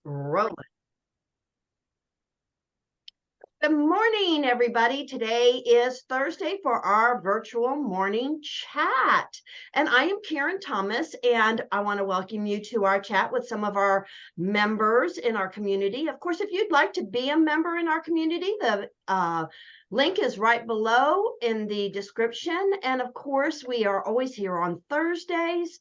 Rolling. Good morning, everybody. Today is Thursday for our virtual morning chat. And I am Karen Thomas, and I want to welcome you to our chat with some of our members in our community. Of course, if you'd like to be a member in our community, the link is right below in the description. And of course, we are always here on Thursdays.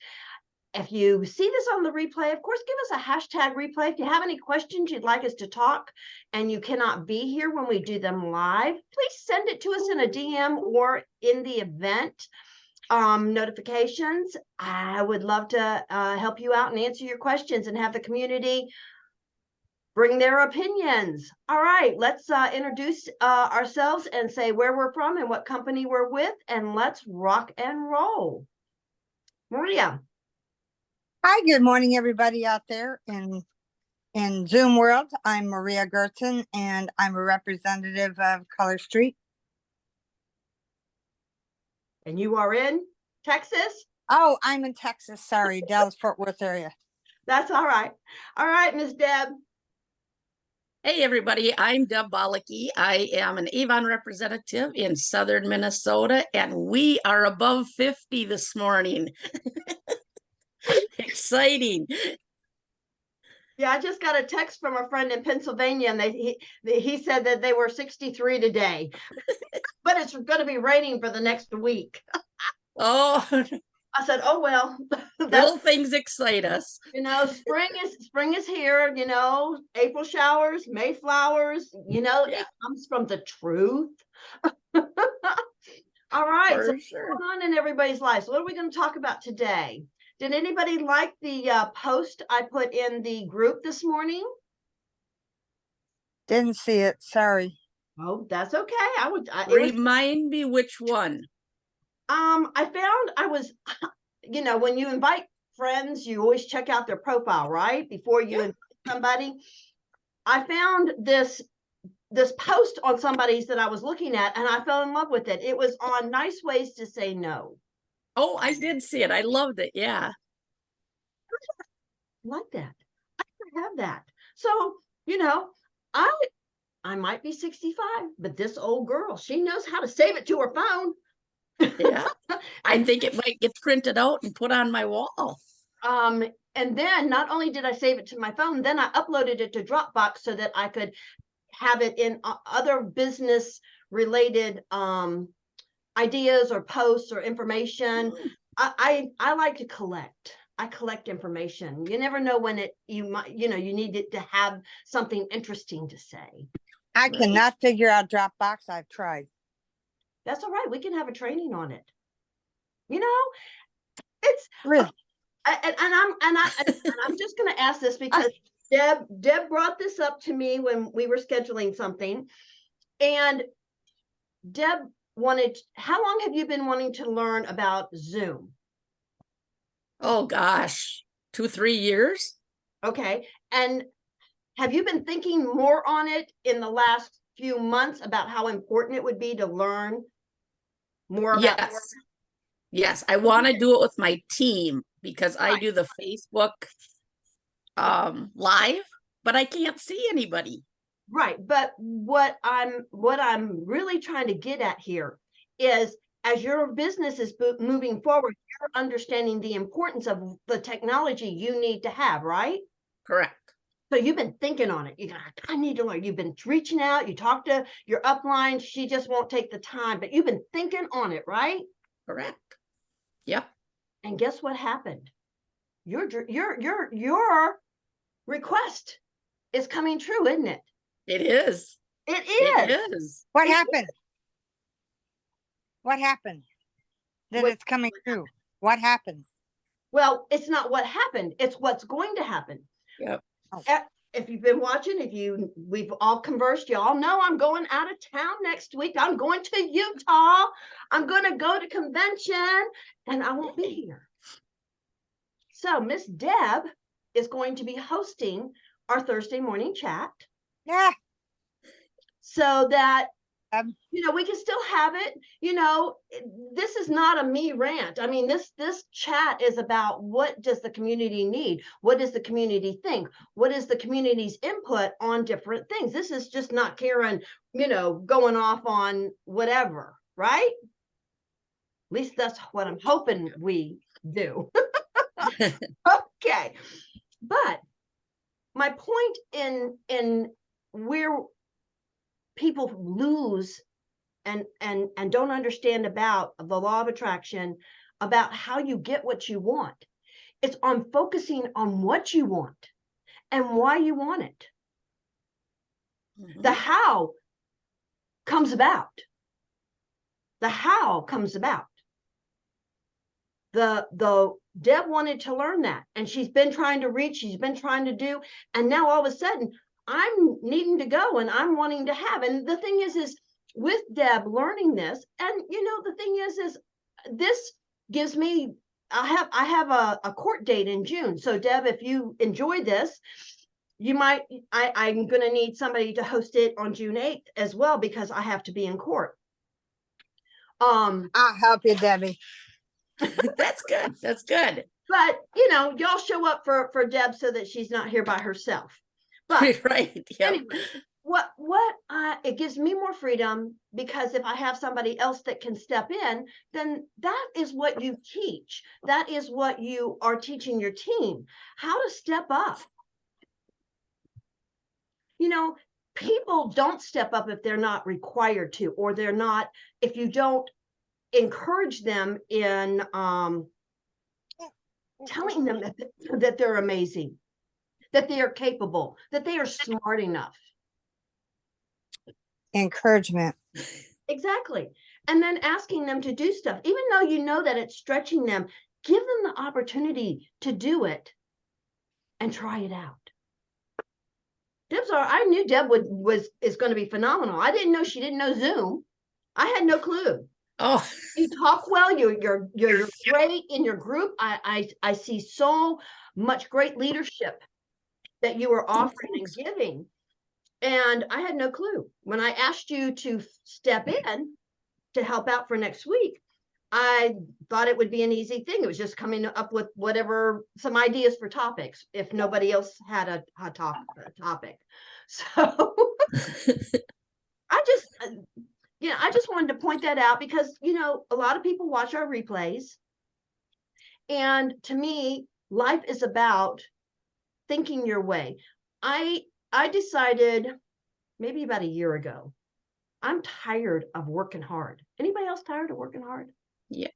If you see this on the replay, of course, give us a hashtag replay. If you have any questions you'd like us to talk and you cannot be here when we do them live, please send it to us in a DM or in the event notifications. I would love to help you out and answer your questions and have the community bring their opinions. All right, let's introduce ourselves and say where we're from and what company we're with, and let's rock and roll. Maria. Hi, good morning, everybody out there in Zoom world. I'm Maria Gertzen, and I'm a representative of Color Street. And you are in Texas? Oh, I'm in Texas. Sorry, Dallas-Fort Worth area. That's all right. All right, Miss Deb. Hey, everybody. I'm Deb Bollicky. I am an Avon representative in southern Minnesota, and we are above 50 this morning. Exciting. Yeah, I just got a text from a friend in Pennsylvania, and he said that they were 63 today, but it's going to be raining for the next week. Oh, I said, oh, well, little things excite us. You know, spring is here, you know, April showers, May flowers, you know, It comes from the truth. All right, so what's going on in everybody's lives? What are we going to talk about today? Did anybody like the post I put in the group this morning? Didn't see it. Sorry. Oh, that's okay. Remind me which one. I found I was, you know, when you invite friends, you always check out their profile, right? Before you invite somebody. I found this post on somebody's that I was looking at, and I fell in love with it. It was on nice ways to say no. Oh, I did see it. I loved it. Yeah. Like that. I have that. So, you know, I might be 65, but this old girl, she knows how to save it to her phone. Yeah. I think it might get printed out and put on my wall. And then not only did I save it to my phone, then I uploaded it to Dropbox so that I could have it in other business related ideas or posts or information. I like to collect. I collect information. You never know when you need it to have something interesting to say. I cannot figure out Dropbox. I've tried. That's all right. We can have a training on it. You know, it's really. And I'm just going to ask this because Deb brought this up to me when we were scheduling something, and Deb how long have you been wanting to learn about Zoom? Oh gosh, 2-3 years. Okay. And have you been thinking more on it in the last few months about how important it would be to learn more about it? Yes, I want to do it with my team because I do the Facebook live, but I can't see anybody. Right. But what I'm really trying to get at here is, as your business is moving forward, you're understanding the importance of the technology you need to have, right? Correct. So you've been thinking on it. I need to learn. You've been reaching out. You talk to your upline. She just won't take the time, but you've been thinking on it, right? Correct. Yep. And guess what happened? Your request is coming true, isn't it? It is. It is. What happened? What happened? That it's coming true. What happened? Well, it's not what happened. It's what's going to happen. Yep. If you've been watching, we've all conversed, y'all know I'm going out of town next week. I'm going to Utah. I'm going to go to convention, and I won't be here. So Miss Deb is going to be hosting our Thursday morning chat. Yeah. So that we can still have it. This is not a me rant. I mean, this chat is about what does the community need? What does the community think? What is the community's input on different things? This is just not Karen, going off on whatever, right? At least that's what I'm hoping we do. Okay. But my point in where people lose and don't understand about the law of attraction, about how you get what you want, it's on focusing on what you want and why you want it. The how comes about. The how comes about. The Deb wanted to learn that, and she's been trying to reach, she's been trying to do, and now all of a sudden I'm needing to go and I'm wanting to have. And the thing is with Deb learning this, and the thing is this gives me, I have a court date in June. So Deb, if you enjoy this, you might, I'm going to need somebody to host it on June 8th as well, because I have to be in court. I'll help you, Debbie. That's good. That's good. But y'all show up for Deb so that she's not here by herself. But right. Yep. Anyway, it gives me more freedom, because if I have somebody else that can step in, then that is what you teach. That is what you are teaching your team, how to step up. People don't step up if they're not required to, or if you don't encourage them in telling them that they're amazing, that they are capable, that they are smart enough. Encouragement. Exactly. And then asking them to do stuff, even though you know that it's stretching them, give them the opportunity to do it and try it out. I knew Deb is going to be phenomenal. I didn't know she didn't know Zoom. I had no clue. Oh, you talk well. You're great in your group. I see so much great leadership that you are offering and giving. And I had no clue. When I asked you to step in to help out for next week, I thought it would be an easy thing. It was just coming up with some ideas for topics if nobody else had a topic. So I just wanted to point that out, because, a lot of people watch our replays. And to me, life is about thinking your way. I decided maybe about a year ago, I'm tired of working hard. Anybody else tired of working hard? Yeah.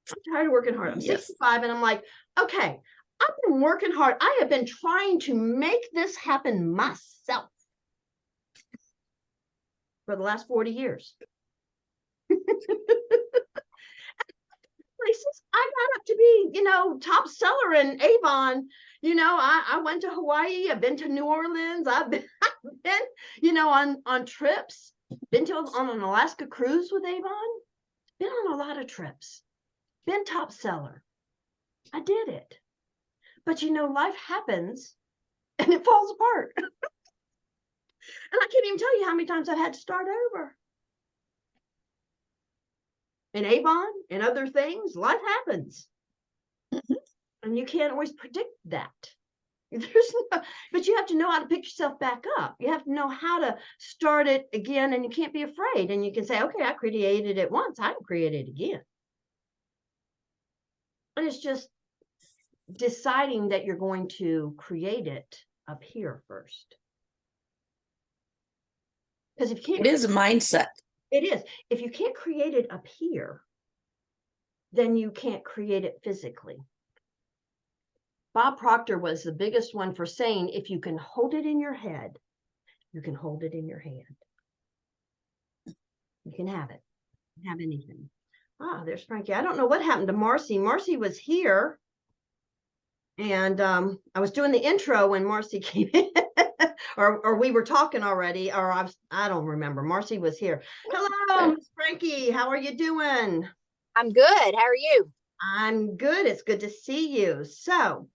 I'm tired of working hard. I'm Yes. 65 and I'm like, okay, I've been working hard. I have been trying to make this happen myself for the last 40 years. Places I got up to be, top seller in Avon. I went to Hawaii. I've been to New Orleans. I've been, on trips. Been on an Alaska cruise with Avon. Been on a lot of trips. Been top seller. I did it. But life happens and it falls apart. And I can't even tell you how many times I've had to start over. In Avon and other things, life happens. And you can't always predict that. But you have to know how to pick yourself back up. You have to know how to start it again, and you can't be afraid. And you can say, okay, I created it once, I can create it again. And it's just deciding that you're going to create it up here first. Because if you can't, it is a mindset. It is. If you can't create it up here, then you can't create it physically. Bob Proctor was the biggest one for saying, if you can hold it in your head, you can hold it in your hand. You can have it. You can have anything. There's Frankie. I don't know what happened to Marcy. Marcy was here. And I was doing the intro when Marcy came in. or we were talking already, or I don't remember. Marcy was here. Hello, Miss Frankie. How are you doing? I'm good. How are you? I'm good. It's good to see you. So,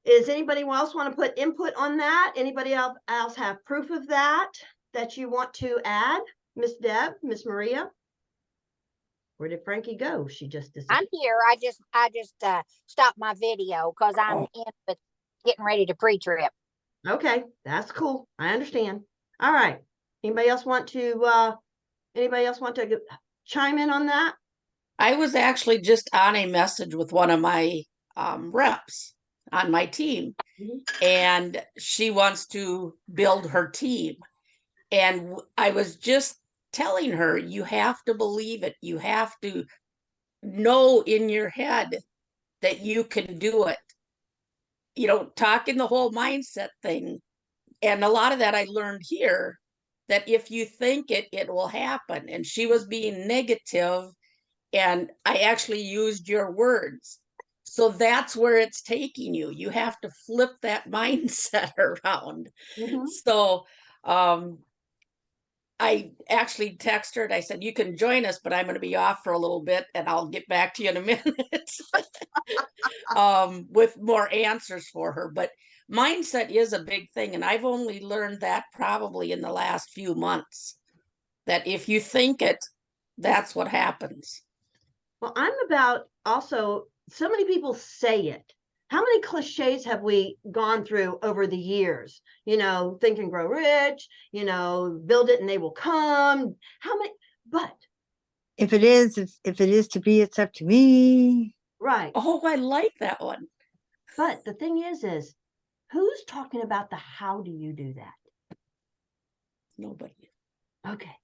does anybody else want to put input on that? Anybody else have proof of that you want to add? Miss Deb, Miss Maria? Where did Frankie go? She just I'm disappeared. here. I just stopped my video because I'm in with getting ready to pre-trip. Okay, that's cool. I understand. All right. Anybody else want to chime in on that? I was actually just on a message with one of my reps on my team, and she wants to build her team. And I was just telling her, you have to believe it. You have to know in your head that you can do it. Talking the whole mindset thing. And a lot of that I learned here, that if you think it, it will happen. And she was being negative, and I actually used your words. So that's where it's taking you. You have to flip that mindset around. Mm-hmm. So I actually texted her and I said, you can join us, but I'm going to be off for a little bit and I'll get back to you in a minute with more answers for her. But mindset is a big thing. And I've only learned that probably in the last few months, that if you think it, that's what happens. Well, I'm about also, so many people say it. How many cliches have we gone through over the years? Think and grow rich, build it and they will come. How many? But If it is to be, it's up to me. right. Oh, I like that one. But the thing is who's talking about the how do you do that? Nobody. Okay.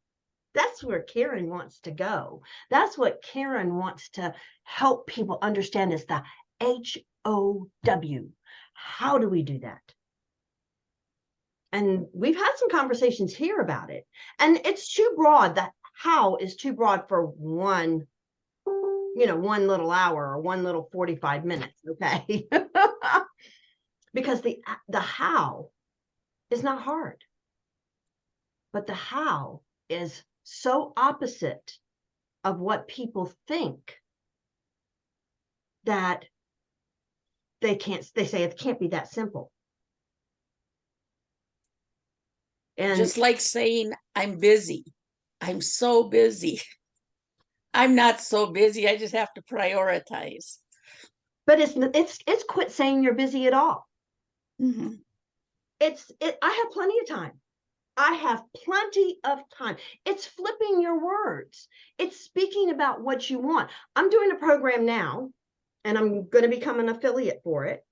That's where Karen wants to go. That's what Karen wants to help people understand is the HOW. How do we do that? And we've had some conversations here about it. And it's too broad. The how is too broad for one little hour or one little 45 minutes. Okay. Because the how is not hard. But the how is so opposite of what people think that they say it can't be that simple. And just like saying, I'm busy. I'm so busy. I'm not so busy. I just have to prioritize. but it's quit saying you're busy at all. Mm-hmm. I have plenty of time. I have plenty of time. It's flipping your words. It's speaking about what you want. I'm doing a program now, and I'm going to become an affiliate for it.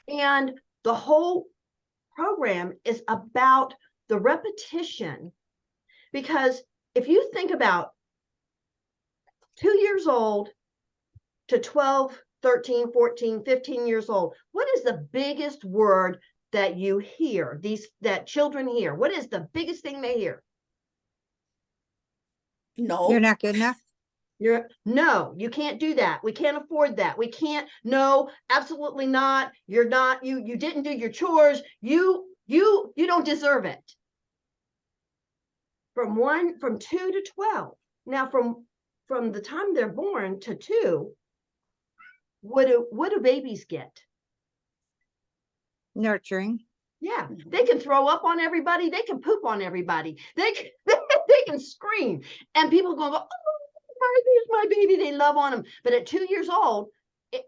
And the whole program is about the repetition, because if you think about 2 years old to 12, 13, 14, 15 years old, what is the biggest word that you hear, that children hear? What is the biggest thing they hear? No. You're not good enough. No, you can't do that. We can't afford that. We can't. No, absolutely not. You're not. You didn't do your chores. You don't deserve it. From 2 to 12. Now, from the time they're born to 2, what do babies get? Nurturing. Yeah, they can throw up on everybody. They can poop on everybody. They can scream, and people go, "Oh, here's my baby." They love on them. But at 2 years old,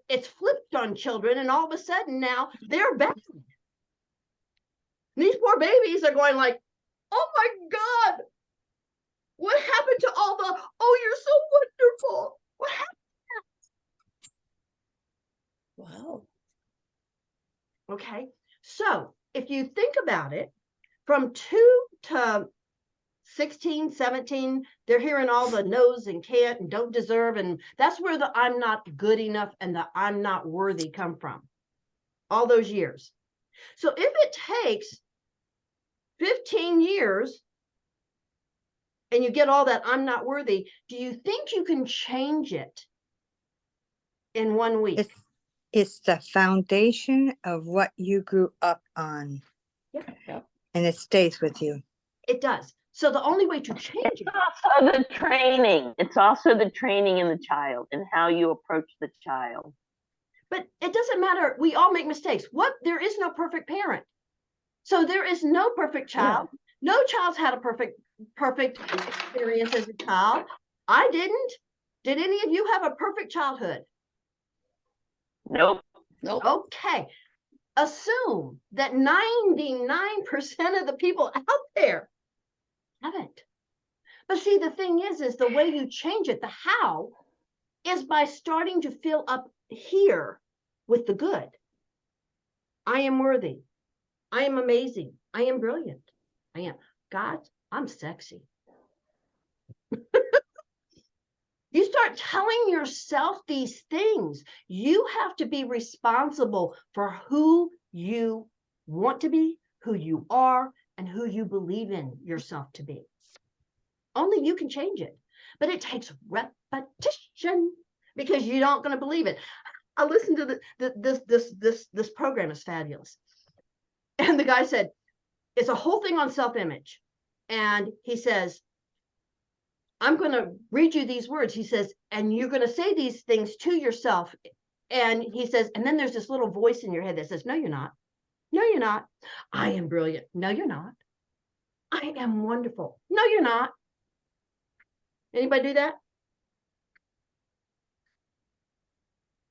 it's flipped on children, and all of a sudden now they're bad. These poor babies are going like, "Oh my God, what happened to all the? Oh, you're so wonderful. What happened?" Wow. Okay, so if you think about it, from 2 to 16, 17, they're hearing all the no's and can't and don't deserve. And that's where the I'm not good enough and the I'm not worthy come from, all those years. So if it takes 15 years and you get all that I'm not worthy, do you think you can change it in 1 week? It's the foundation of what you grew up on. Yeah. And it stays with you. It does. So the only way to change It's it. also the training. It's also the training in the child and how you approach the child. But it doesn't matter. We all make mistakes. There is no perfect parent. So there is no perfect child. No child's had a perfect experience as a child. I didn't. Did any of you have a perfect childhood? Nope. Nope. Okay. Assume that 99% of the people out there haven't. But see, the thing is the way you change it, the how, is by starting to fill up here with the good. I am worthy. I am amazing. I am brilliant. I am. God, I'm sexy. You start telling yourself these things. You have to be responsible for who you want to be, who you are, and who you believe in yourself to be. Only you can change it. But it takes repetition because you don't going to believe it. I listened to this program is fabulous. And the guy said, it's a whole thing on self-image. And he says, I'm going to read you these words. He says, and you're going to say these things to yourself. And he says, and then there's this little voice in your head that says, no, you're not. No, you're not. I am brilliant. No, you're not. I am wonderful. No, you're not. Anybody do that?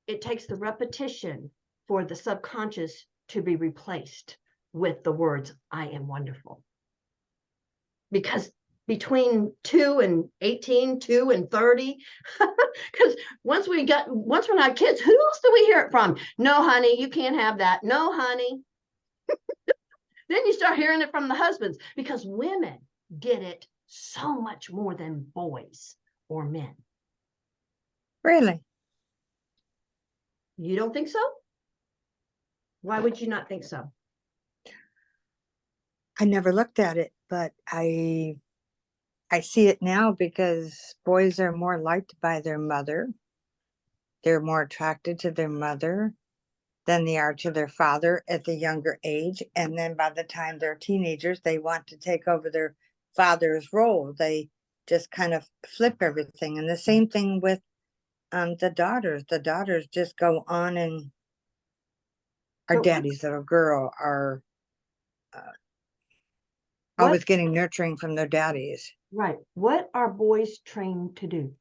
It takes the repetition for the subconscious to be replaced with the words, I am wonderful. Because between 2 and 18, 2 and 30, because once we're not kids, who else do we hear it from? No, honey, you can't have that. No, honey. Then you start hearing it from the husbands, because women get it so much more than boys or men. Really? You don't think so? Why would you not think so? I never looked at it, but I see it now because boys are more liked by their mother. They're more attracted to their mother than they are to their father at the younger age. And then by the time they're teenagers, they want to take over their father's role. They just kind of flip everything. And the same thing with the daughters. The daughters just go on and are daddy's little girl, are always getting nurturing from their daddies. Right. What are boys trained to do?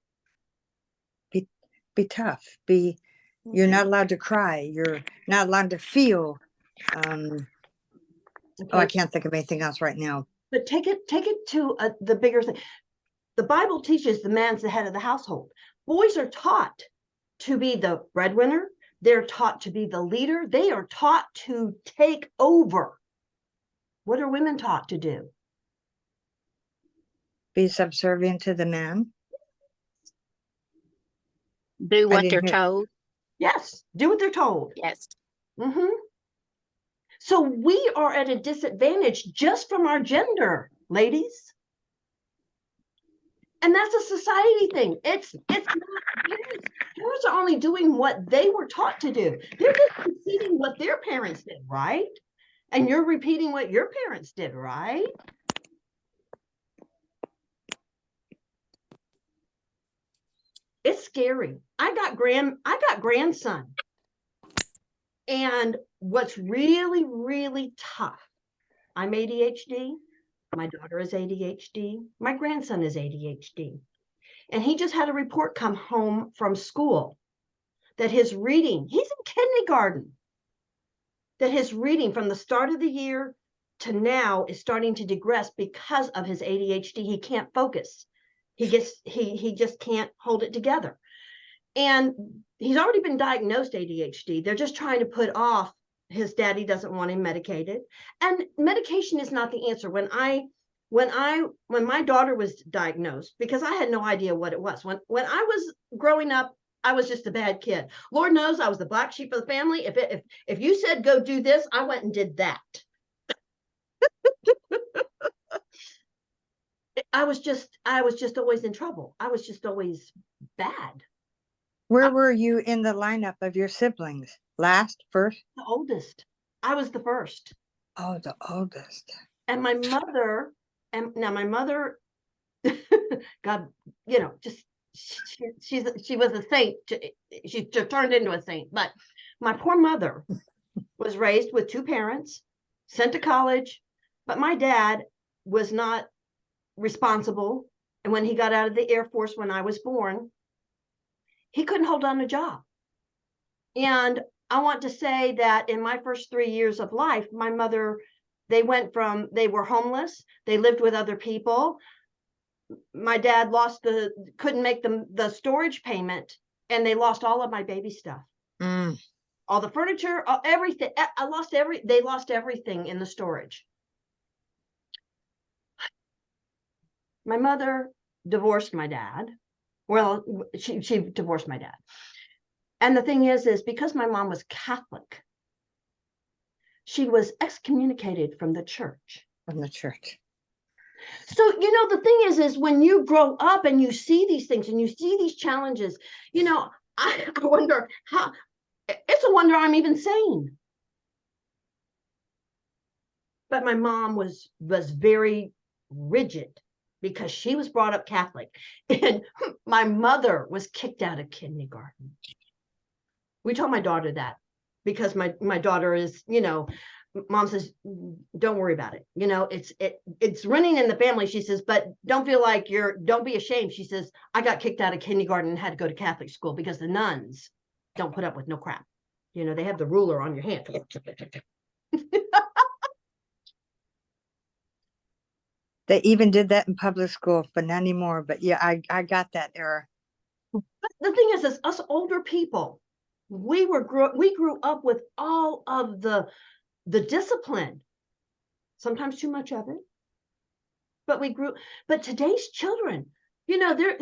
Be tough. You're not allowed to cry. You're not allowed to feel. Okay. Oh, I can't think of anything else right now. But take it to the bigger thing. The Bible teaches the man's the head of the household. Boys are taught to be the breadwinner. They're taught to be the leader. They are taught to take over. What are women taught to do? Be subservient to the man. Do what they're told. Yes, do what they're told. Yes. Mm-hmm. So we are at a disadvantage just from our gender, ladies. And that's a society thing. It's not parents. Parents are only doing what they were taught to do. They're just repeating what their parents did, right? And you're repeating what your parents did, right? It's scary. I got grandson. And what's really, really tough, I'm ADHD. My daughter is ADHD. My grandson is ADHD. And he just had a report come home from school that his reading, he's in kindergarten, that his reading from the start of the year to now is starting to digress because of his ADHD. He can't focus. He just can't hold it together. And he's already been diagnosed ADHD. They're just trying to put off, his daddy doesn't want him medicated. And medication is not the answer. When my daughter was diagnosed, because I had no idea what it was. When I was growing up, I was just a bad kid. Lord knows I was the black sheep of the family. If you said go do this, I went and did that. I was just always in trouble. I was just always bad. Where were you in the lineup of your siblings? Last, first? The oldest. I was the first. Oh, the oldest. And my mother, God, just she was a saint. She turned into a saint. But my poor mother was raised with two parents, sent to college. But my dad, was not responsible. And when he got out of the Air Force when I was born, he couldn't hold on a job. And I want to say that in my first 3 years of life, my mother, they were homeless, they lived with other people. My dad couldn't make the storage payment, and they lost all of my baby stuff. All the furniture, everything. They lost everything in the storage. My mother divorced my dad. Well, she divorced my dad. And the thing is because my mom was Catholic, she was excommunicated from the church. From the church. So, the thing is when you grow up and you see these things and you see these challenges, I wonder it's a wonder I'm even sane. But my mom was very rigid because she was brought up Catholic, and my mother was kicked out of kindergarten. We told my daughter that because my daughter is, mom says, don't worry about it. It's running in the family. She says, but don't be ashamed. She says, I got kicked out of kindergarten and had to go to Catholic school because the nuns don't put up with no crap. They have the ruler on your hand. They even did that in public school, but not anymore. But yeah, I got that era. But the thing is us older people, we grew up with all of the discipline, sometimes too much of it, but today's children, they're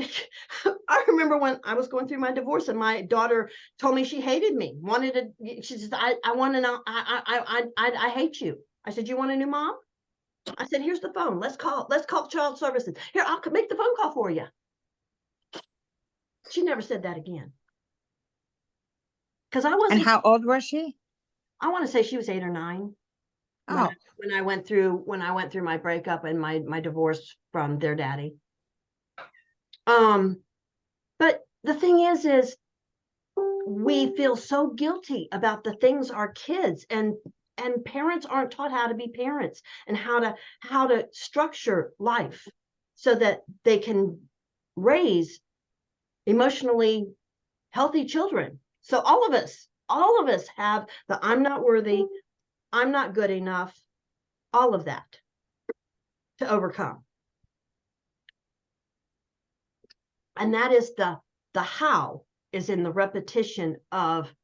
I remember when I was going through my divorce and my daughter told me she hated me, she says, I want to know, I hate you. I said, you want a new mom? I said, here's the phone. Let's call child services. Here, I'll make the phone call for you. She never said that again. Because I wasn't. And how old was she? I want to say she was 8 or 9. Oh. When I went through my breakup and my divorce from their daddy. But the thing is we feel so guilty about the things our kids and parents aren't taught how to be parents and how to structure life so that they can raise emotionally healthy children. So all of us have the I'm not worthy, I'm not good enough, all of that to overcome. And that is the how is in the repetition of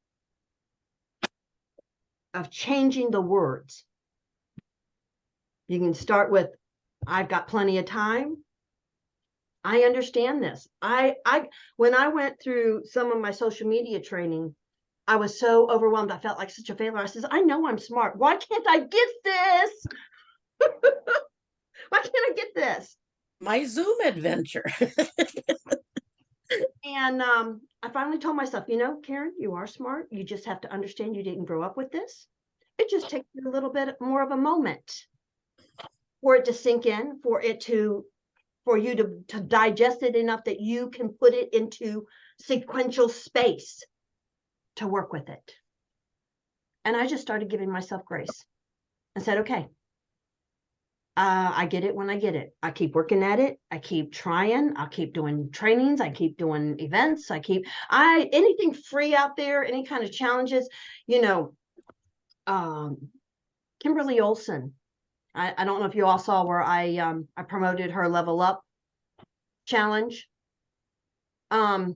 changing the words. You can start with, I've got plenty of time. I understand this. When I went through some of my social media training, I was so overwhelmed. I felt like such a failure. I said, I know I'm smart. Why can't I get this? Why can't I get this? My Zoom adventure. And I finally told myself, Karen, you are smart. You just have to understand you didn't grow up with this. It just takes a little bit more of a moment for it to sink in, for you to digest it enough that you can put it into sequential space to work with it. And I just started giving myself grace and said, okay, I get it when I get it. I keep working at it. I keep trying. I'll keep doing trainings. I keep doing events. Anything free out there, any kind of challenges, Kimberly Olson. I don't know if you all saw where I promoted her Level Up challenge. I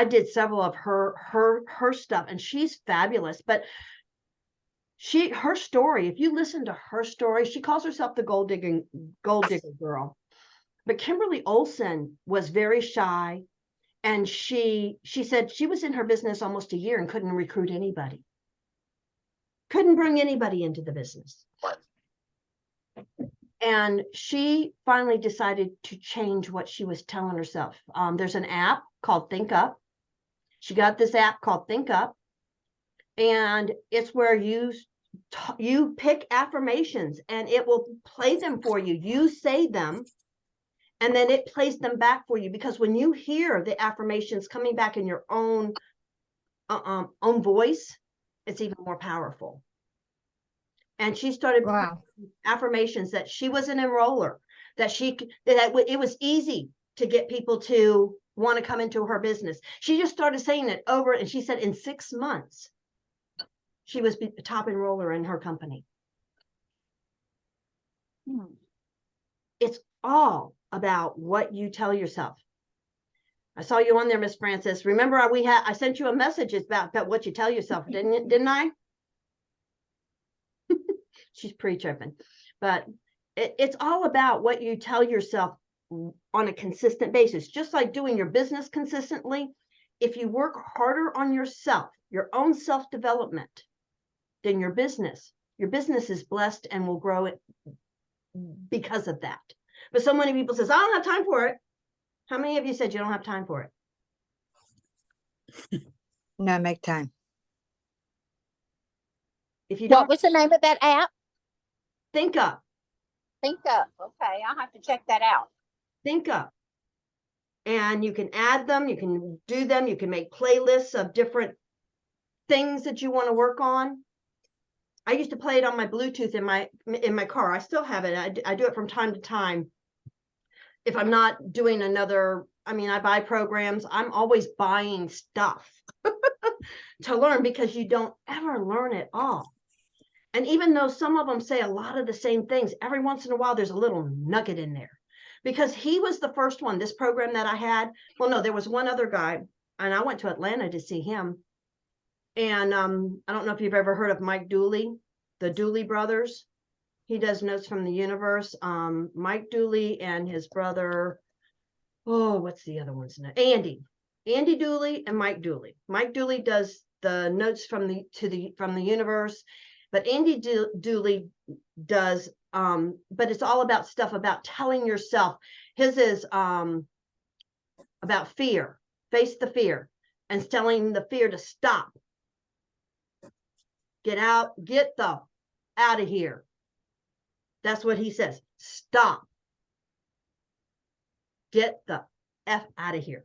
did several of her stuff, and she's fabulous. But her story, if you listen to her story, she calls herself the gold digger girl. But Kimberly Olson was very shy, and she said she was in her business almost a year and couldn't recruit anybody. Couldn't bring anybody into the business. And she finally decided to change what she was telling herself. There's an app called Think Up. She got this app called Think Up, and it's where you pick affirmations and it will play them for you. You say them, and then it plays them back for you, because when you hear the affirmations coming back in your own voice, it's even more powerful. And she started Wow. affirmations that she was an enroller, that it was easy to get people to want to come into her business. She just started saying it over, and she said in 6 months, she was the top enroller in her company. It's all about what you tell yourself. I saw you on there, Miss Francis. Remember, I sent you a message about what you tell yourself, didn't I? She's pre-tripping, but it's all about what you tell yourself on a consistent basis. Just like doing your business consistently, if you work harder on yourself, your own self-development, then your business is blessed and will grow it because of that. But so many people says, I don't have time for it. How many of you said you don't have time for it? No, make time. If you What don't was the name of that app? think up, Think Up. Okay, I'll have to check that out. think up. And you can add them, you can do them, you can make playlists of different things that you want to work on. I used to play it on my Bluetooth in my car. I still have it. I do it from time to time. If I'm not doing another, I buy programs. I'm always buying stuff to learn, because you don't ever learn it all. And even though some of them say a lot of the same things, every once in a while, there's a little nugget in there. Because he was the first one, this program that I had. Well, no, there was one other guy, and I went to Atlanta to see him. And I don't know if you've ever heard of Mike Dooley, the Dooley brothers. He does Notes from the Universe. Mike Dooley and his brother, what's the other one's name? Andy Dooley and Mike Dooley. Mike Dooley does the Notes from the Universe, but Andy Dooley does, but it's all about stuff about telling yourself. His is about fear, face the fear, and telling the fear to stop. Get out of here. That's what he says. Stop. Get the F out of here.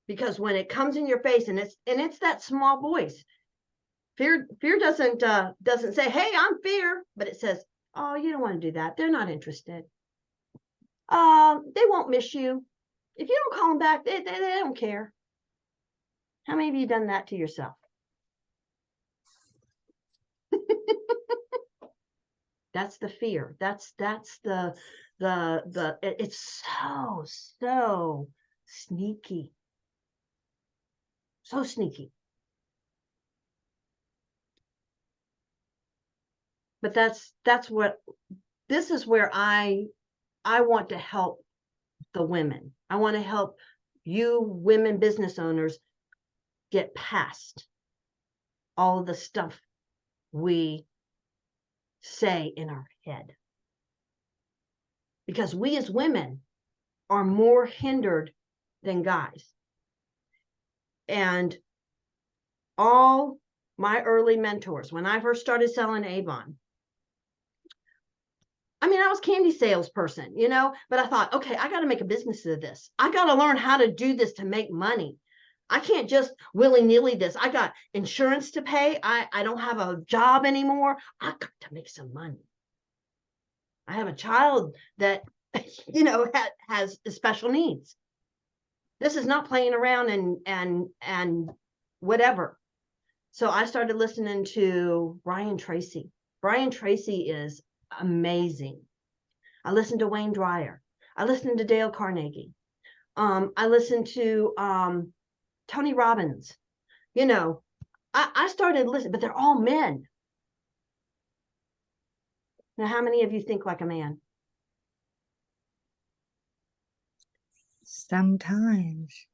Because when it comes in your face, and it's that small voice, fear doesn't say, hey, I'm fear, but it says, oh, you don't want to do that. They're not interested. They won't miss you. If you don't call them back, they don't care. How many of you done that to yourself? That's the fear. That's the it's so sneaky. So sneaky. But this is where I want to help the women. I want to help you women business owners get past all of the stuff we say in our head. Because we as women are more hindered than guys. And all my early mentors, when I first started selling Avon, I was candy salesperson, but I thought, okay, I got to make a business of this. I got to learn how to do this to make money. I can't just willy-nilly this. I got insurance to pay. I don't have a job anymore. I got to make some money. I have a child that, has special needs. This is not playing around and whatever. So I started listening to Brian Tracy. Brian Tracy is amazing. I listened to Wayne Dyer. I listened to Dale Carnegie. I listened to Tony Robbins. I started listening, but they're all men. Now, how many of you think like a man? Sometimes.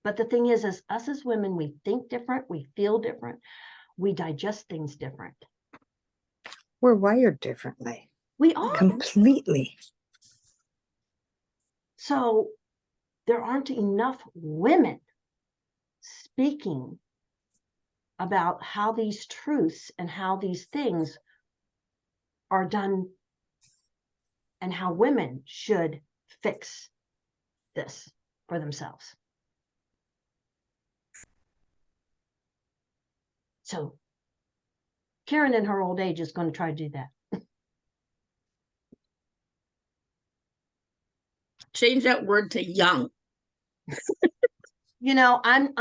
But the thing is, as us as women, we think different, we feel different, we digest things different. We're wired differently. We are. Completely. So there aren't enough women speaking about how these truths and how these things are done and how women should fix this for themselves. So Karen in her old age is going to try to do that. Change that word to young. You know, I'm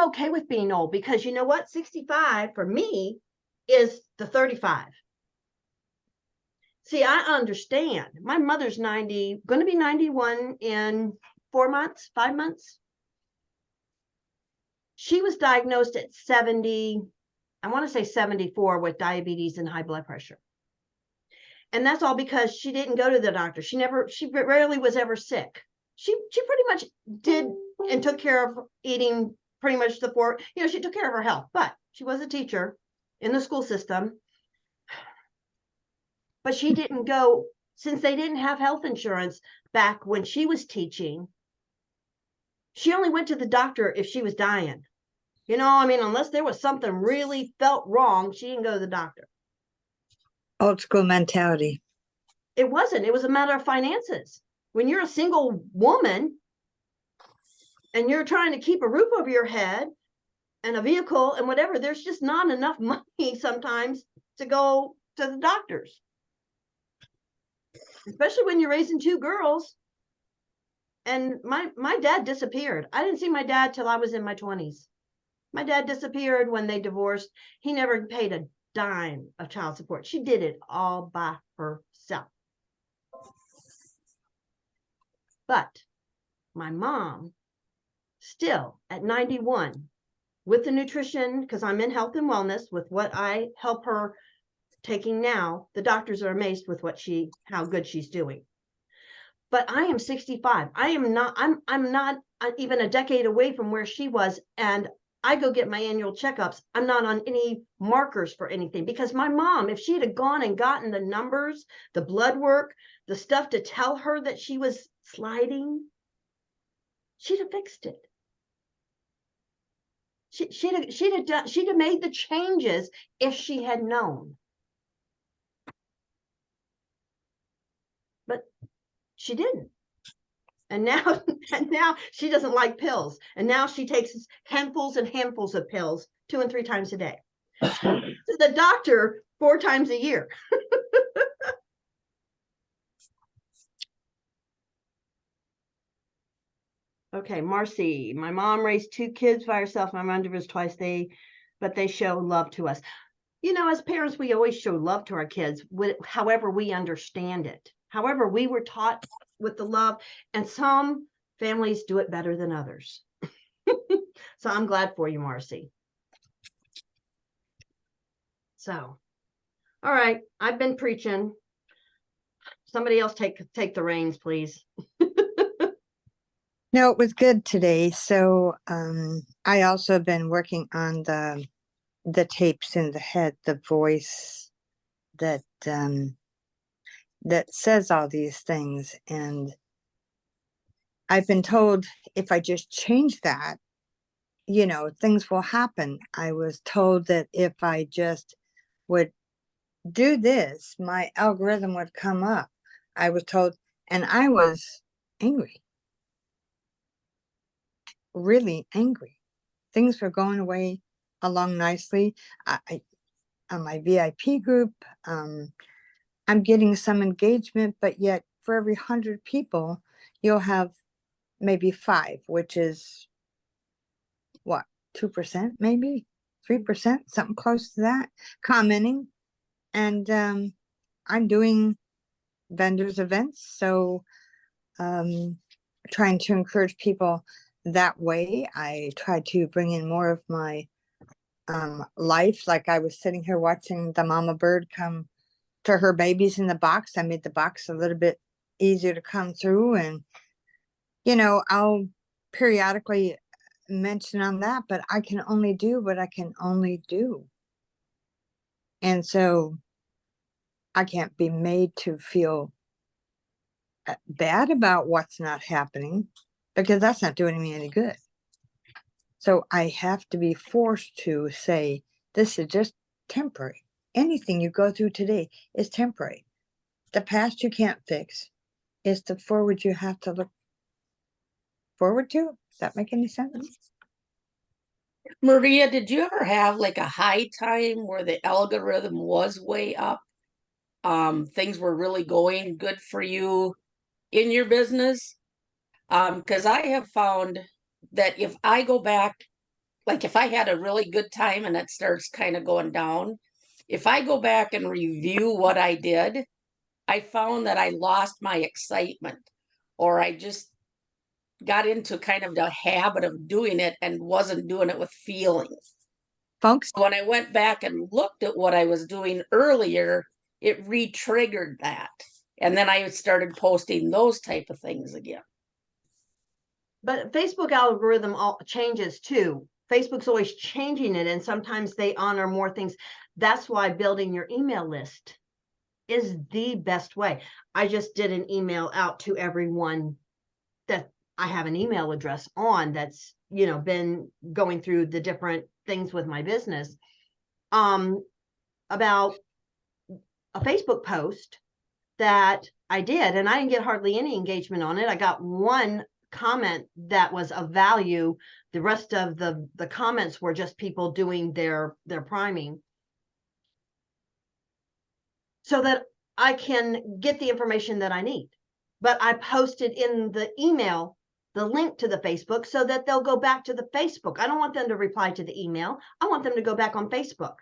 okay with being old, because you know what? 65 for me is the 35. See, I understand. My mother's 90, going to be 91 in 4 months, 5 months. She was diagnosed at 70, I want to say 74, with diabetes and high blood pressure. And that's all because she didn't go to the doctor. She rarely was ever sick. She pretty much did and took care of eating pretty much the four, you know, she took care of her health, but she was a teacher in the school system. But she didn't go, since they didn't have health insurance back when she was teaching. She only went to the doctor if she was dying. You know, I mean, unless there was something really felt wrong, she didn't go to the doctor. Old school mentality. It wasn't. It was a matter of finances. When you're a single woman and you're trying to keep a roof over your head and a vehicle and whatever, there's just not enough money sometimes to go to the doctors. Especially when you're raising 2 girls. And my dad disappeared. I didn't see my dad till I was in my 20s. My dad disappeared when they divorced. He never paid a dime of child support. She did it all by herself. But my mom, still at 91, with the nutrition, because I'm in health and wellness, with what I help her taking now, the doctors are amazed with how good she's doing. But I am 65. I'm not even a decade away from where she was. And I go get my annual checkups. I'm not on any markers for anything, because my mom, if she had gone and gotten the numbers, the blood work, the stuff to tell her that she was sliding, she'd have fixed it. She'd have made the changes if she had known. But she didn't. And now she doesn't like pills. And now she takes handfuls and handfuls of pills 2 and 3 times a day. To the doctor 4 times a year. Okay, Marcy, my mom raised 2 kids by herself. My mom divorced twice. But they show love to us. You know, as parents, we always show love to our kids, however we understand it, however we were taught with the love. And some families do it better than others. So I'm glad for you, Marcy. So, all right, I've been preaching. Somebody else take the reins, please. No, it was good today. So I also have been working on the tapes in the head, the voice that says all these things. And I've been told if I just change that, you know, things will happen. I was told that if I just would do this, my algorithm would come up. I was told, and I was angry, really angry. Things were going away along nicely. On my VIP group, I'm getting some engagement, but yet for every 100 people, you'll have maybe 5, which is what, 2%, maybe 3%, something close to that, commenting. And I'm doing vendors events, so trying to encourage people that way. I try to bring in more of my life. Like I was sitting here watching the mama bird come to her babies in the box. I made the box a little bit easier to come through, and you know, I'll periodically mention on that, but I can only do what I can only do. And so I can't be made to feel bad about what's not happening, because that's not doing me any good. So I have to be forced to say, this is just temporary. Anything you go through today is temporary. The past you can't fix. It's the forward you have to look forward to. Does that make any sense? Maria, did you ever have like a high time where the algorithm was way up? Things were really going good for you in your business? Because I have found that if I go back, like if I had a really good time and it starts kind of going down, if I go back and review what I did, I found that I lost my excitement, or I just got into kind of the habit of doing it and wasn't doing it with feelings. Folks, When I went back and looked at what I was doing earlier, it re-triggered that. And then I started posting those type of things again. But Facebook algorithm changes too. Facebook's always changing it, and sometimes they honor more things. That's why building your email list is the best way. I just did an email out to everyone that I have an email address on that's, been going through the different things with my business, about a Facebook post that I did, and I didn't get hardly any engagement on it. I got one comment that was of value. The rest of the comments were just people doing their priming, so that I can get the information that I need. But I posted in the email the link to the Facebook so that they'll go back to the Facebook. I don't want them to reply to the email. I want them to go back on Facebook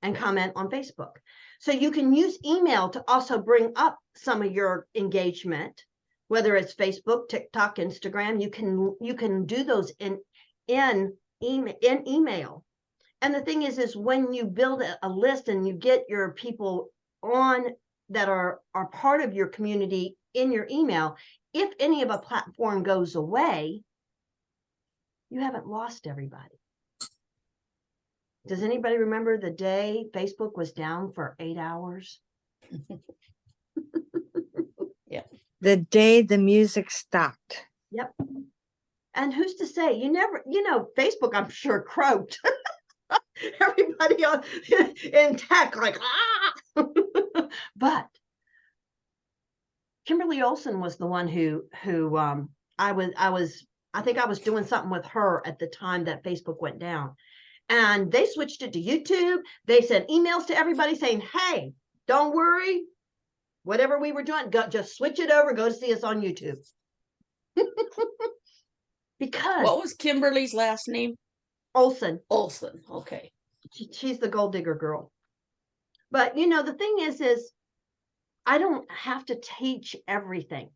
and comment on Facebook. So you can use email to also bring up some of your engagement, whether it's Facebook, TikTok, Instagram. You can do those in email. And the thing is when you build a list and you get your people on that are part of your community in your email, if any of a platform goes away, you haven't lost everybody. Does anybody remember the day Facebook was down for 8 hours? Yeah. the day the music stopped. Yep. And who's to say? Facebook, I'm sure, croaked. Everybody in tech, like, ah! But Kimberly Olsen was the one who I think I was doing something with her at the time that Facebook went down. And they switched it to YouTube. They sent emails to everybody saying, hey, don't worry. Whatever we were doing, just switch it over. Go see us on YouTube. Because what was Kimberly's last name? Olsen. Olsen. Okay. She's the gold digger girl. But the thing is I don't have to teach everything.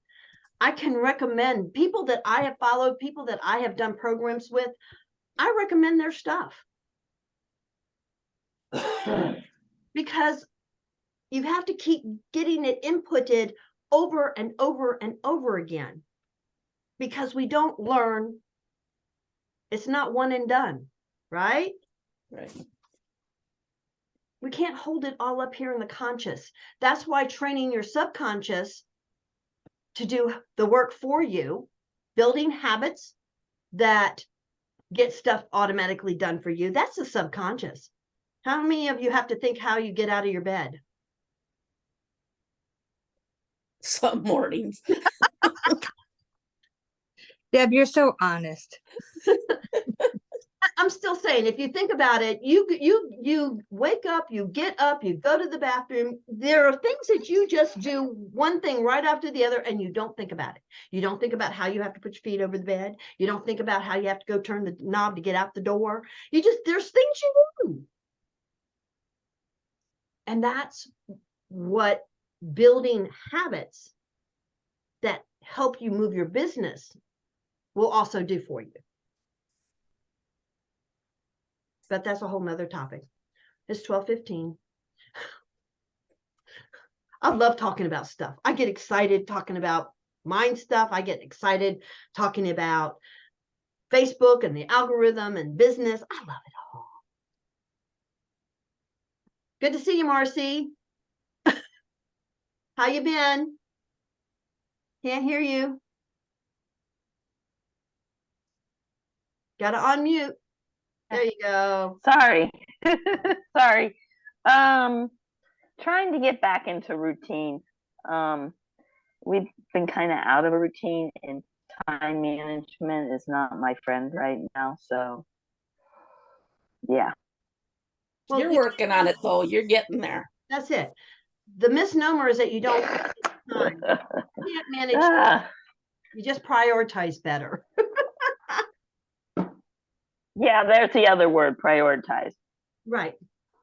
I can recommend people that I have followed, people that I have done programs with. I recommend their stuff. Because you have to keep getting it inputted over and over and over again, because we don't learn. It's not one and done, right? Right. We can't hold it all up here in the conscious. That's why training your subconscious to do the work for you, building habits that get stuff automatically done for you, that's the subconscious. How many of you have to think how you get out of your bed? Some mornings. Deb, you're so honest. I'm still saying, if you think about it, you wake up, you get up, you go to the bathroom. There are things that you just do one thing right after the other, and you don't think about it. You don't think about how you have to put your feet over the bed. You don't think about how you have to go turn the knob to get out the door. There's things you do. And that's what building habits that help you move your business will also do for you. But that's a whole nother topic. It's 12:15. I love talking about stuff. I get excited talking about mind stuff. I get excited talking about Facebook and the algorithm and business. I love it all. Good to see you, Marcy. How you been? Can't hear you. Gotta unmute. There you go. Sorry. Sorry. Trying to get back into routine. We've been kind of out of a routine, and time management is not my friend right now. So, yeah. Well, You're working on it though. You're getting there. that's it. The misnomer is that you don't manage time. You can't manage time. Ah, You just prioritize better. yeah, there's the other word, prioritize. Right.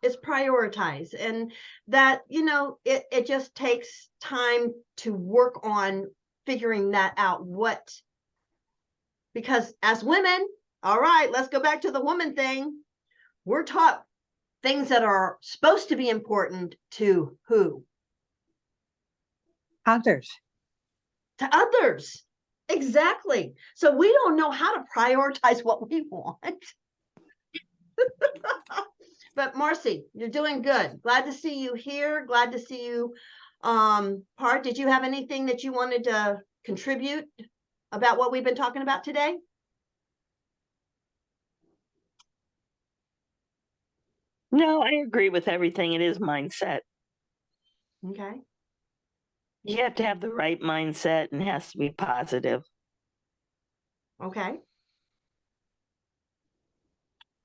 It's prioritize. And that, it just takes time to work on figuring that out. Because as women, all right, let's go back to the woman thing. We're taught things that are supposed to be important to who? Others. To others. Exactly. So we don't know how to prioritize what we want. But Marcy, you're doing good. Glad to see you here. Glad to see you. Part, did you have anything that you wanted to contribute about what we've been talking about today? No, I agree with everything. It is mindset. Okay. You have to have the right mindset and it has to be positive. Okay.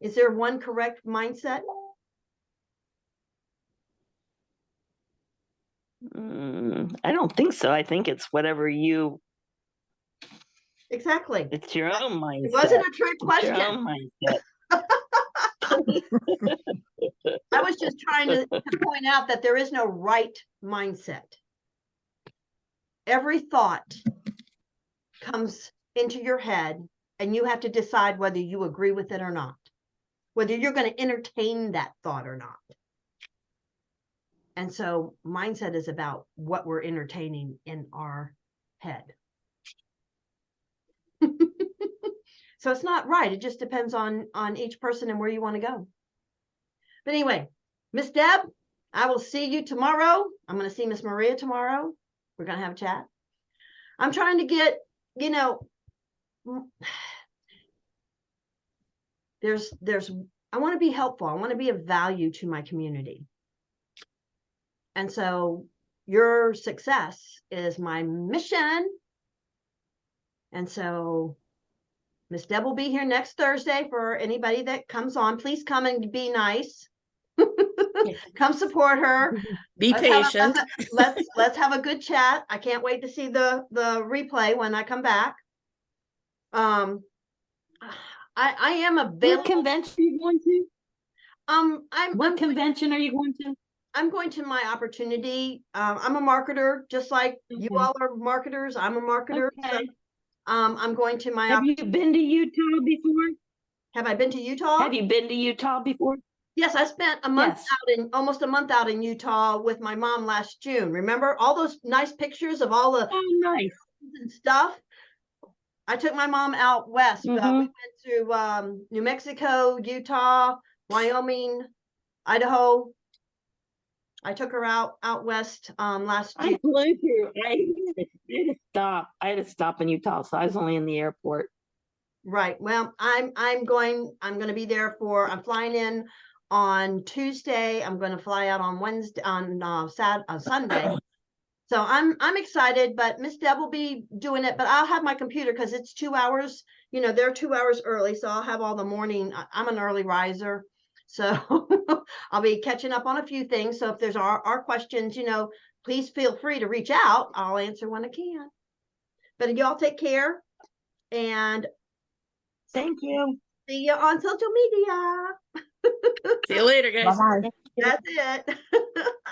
Is there one correct mindset? I don't think so. I think it's whatever Exactly. it's your own mindset. It wasn't a trick It's question. your own mindset. I was just trying to point out that there is no right mindset. Every thought comes into your head and you have to decide whether you agree with it or not, whether you're going to entertain that thought or not. And so mindset is about what we're entertaining in our head. So it's not right. It just depends on each person and where you want to go. But anyway, Miss Deb, I will see you tomorrow. I'm going to see Miss Maria tomorrow. We're going to have a chat. I'm trying to get, I want to be helpful. I want to be of value to my community. And so your success is my mission. And so Miss Deb will be here next Thursday for anybody that comes on. Please come and be nice. Come support her. Be patient. Let's have a good chat. I can't wait to see the replay when I come back. I am available. What convention are you going to? I'm convention are you going to? I'm going to my opportunity. I'm a marketer, just like you all are marketers. I'm a marketer. Okay. So, I'm going to my. Have you been to Utah before? Have I been to Utah? Have you been to Utah before? Yes, I spent a month almost a month out in Utah with my mom last June. Remember all those nice pictures of all the nice and stuff? I took my mom out west. We went to New Mexico, Utah, Wyoming, Idaho. I took her out west last June. I flew through. I had to stop in Utah, so I was only in the airport. Right. Well, I'm going to be there I'm flying in on Tuesday. I'm going to fly out on Wednesday, on Sunday. So I'm excited, but Miss Deb will be doing it, but I'll have my computer because it's 2 hours, they're 2 hours early. So I'll have all the morning. I'm an early riser. So I'll be catching up on a few things. So if there's our questions, please feel free to reach out. I'll answer when I can. But y'all take care and thank you. see you on social media. See you later, guys. Bye-bye. That's it.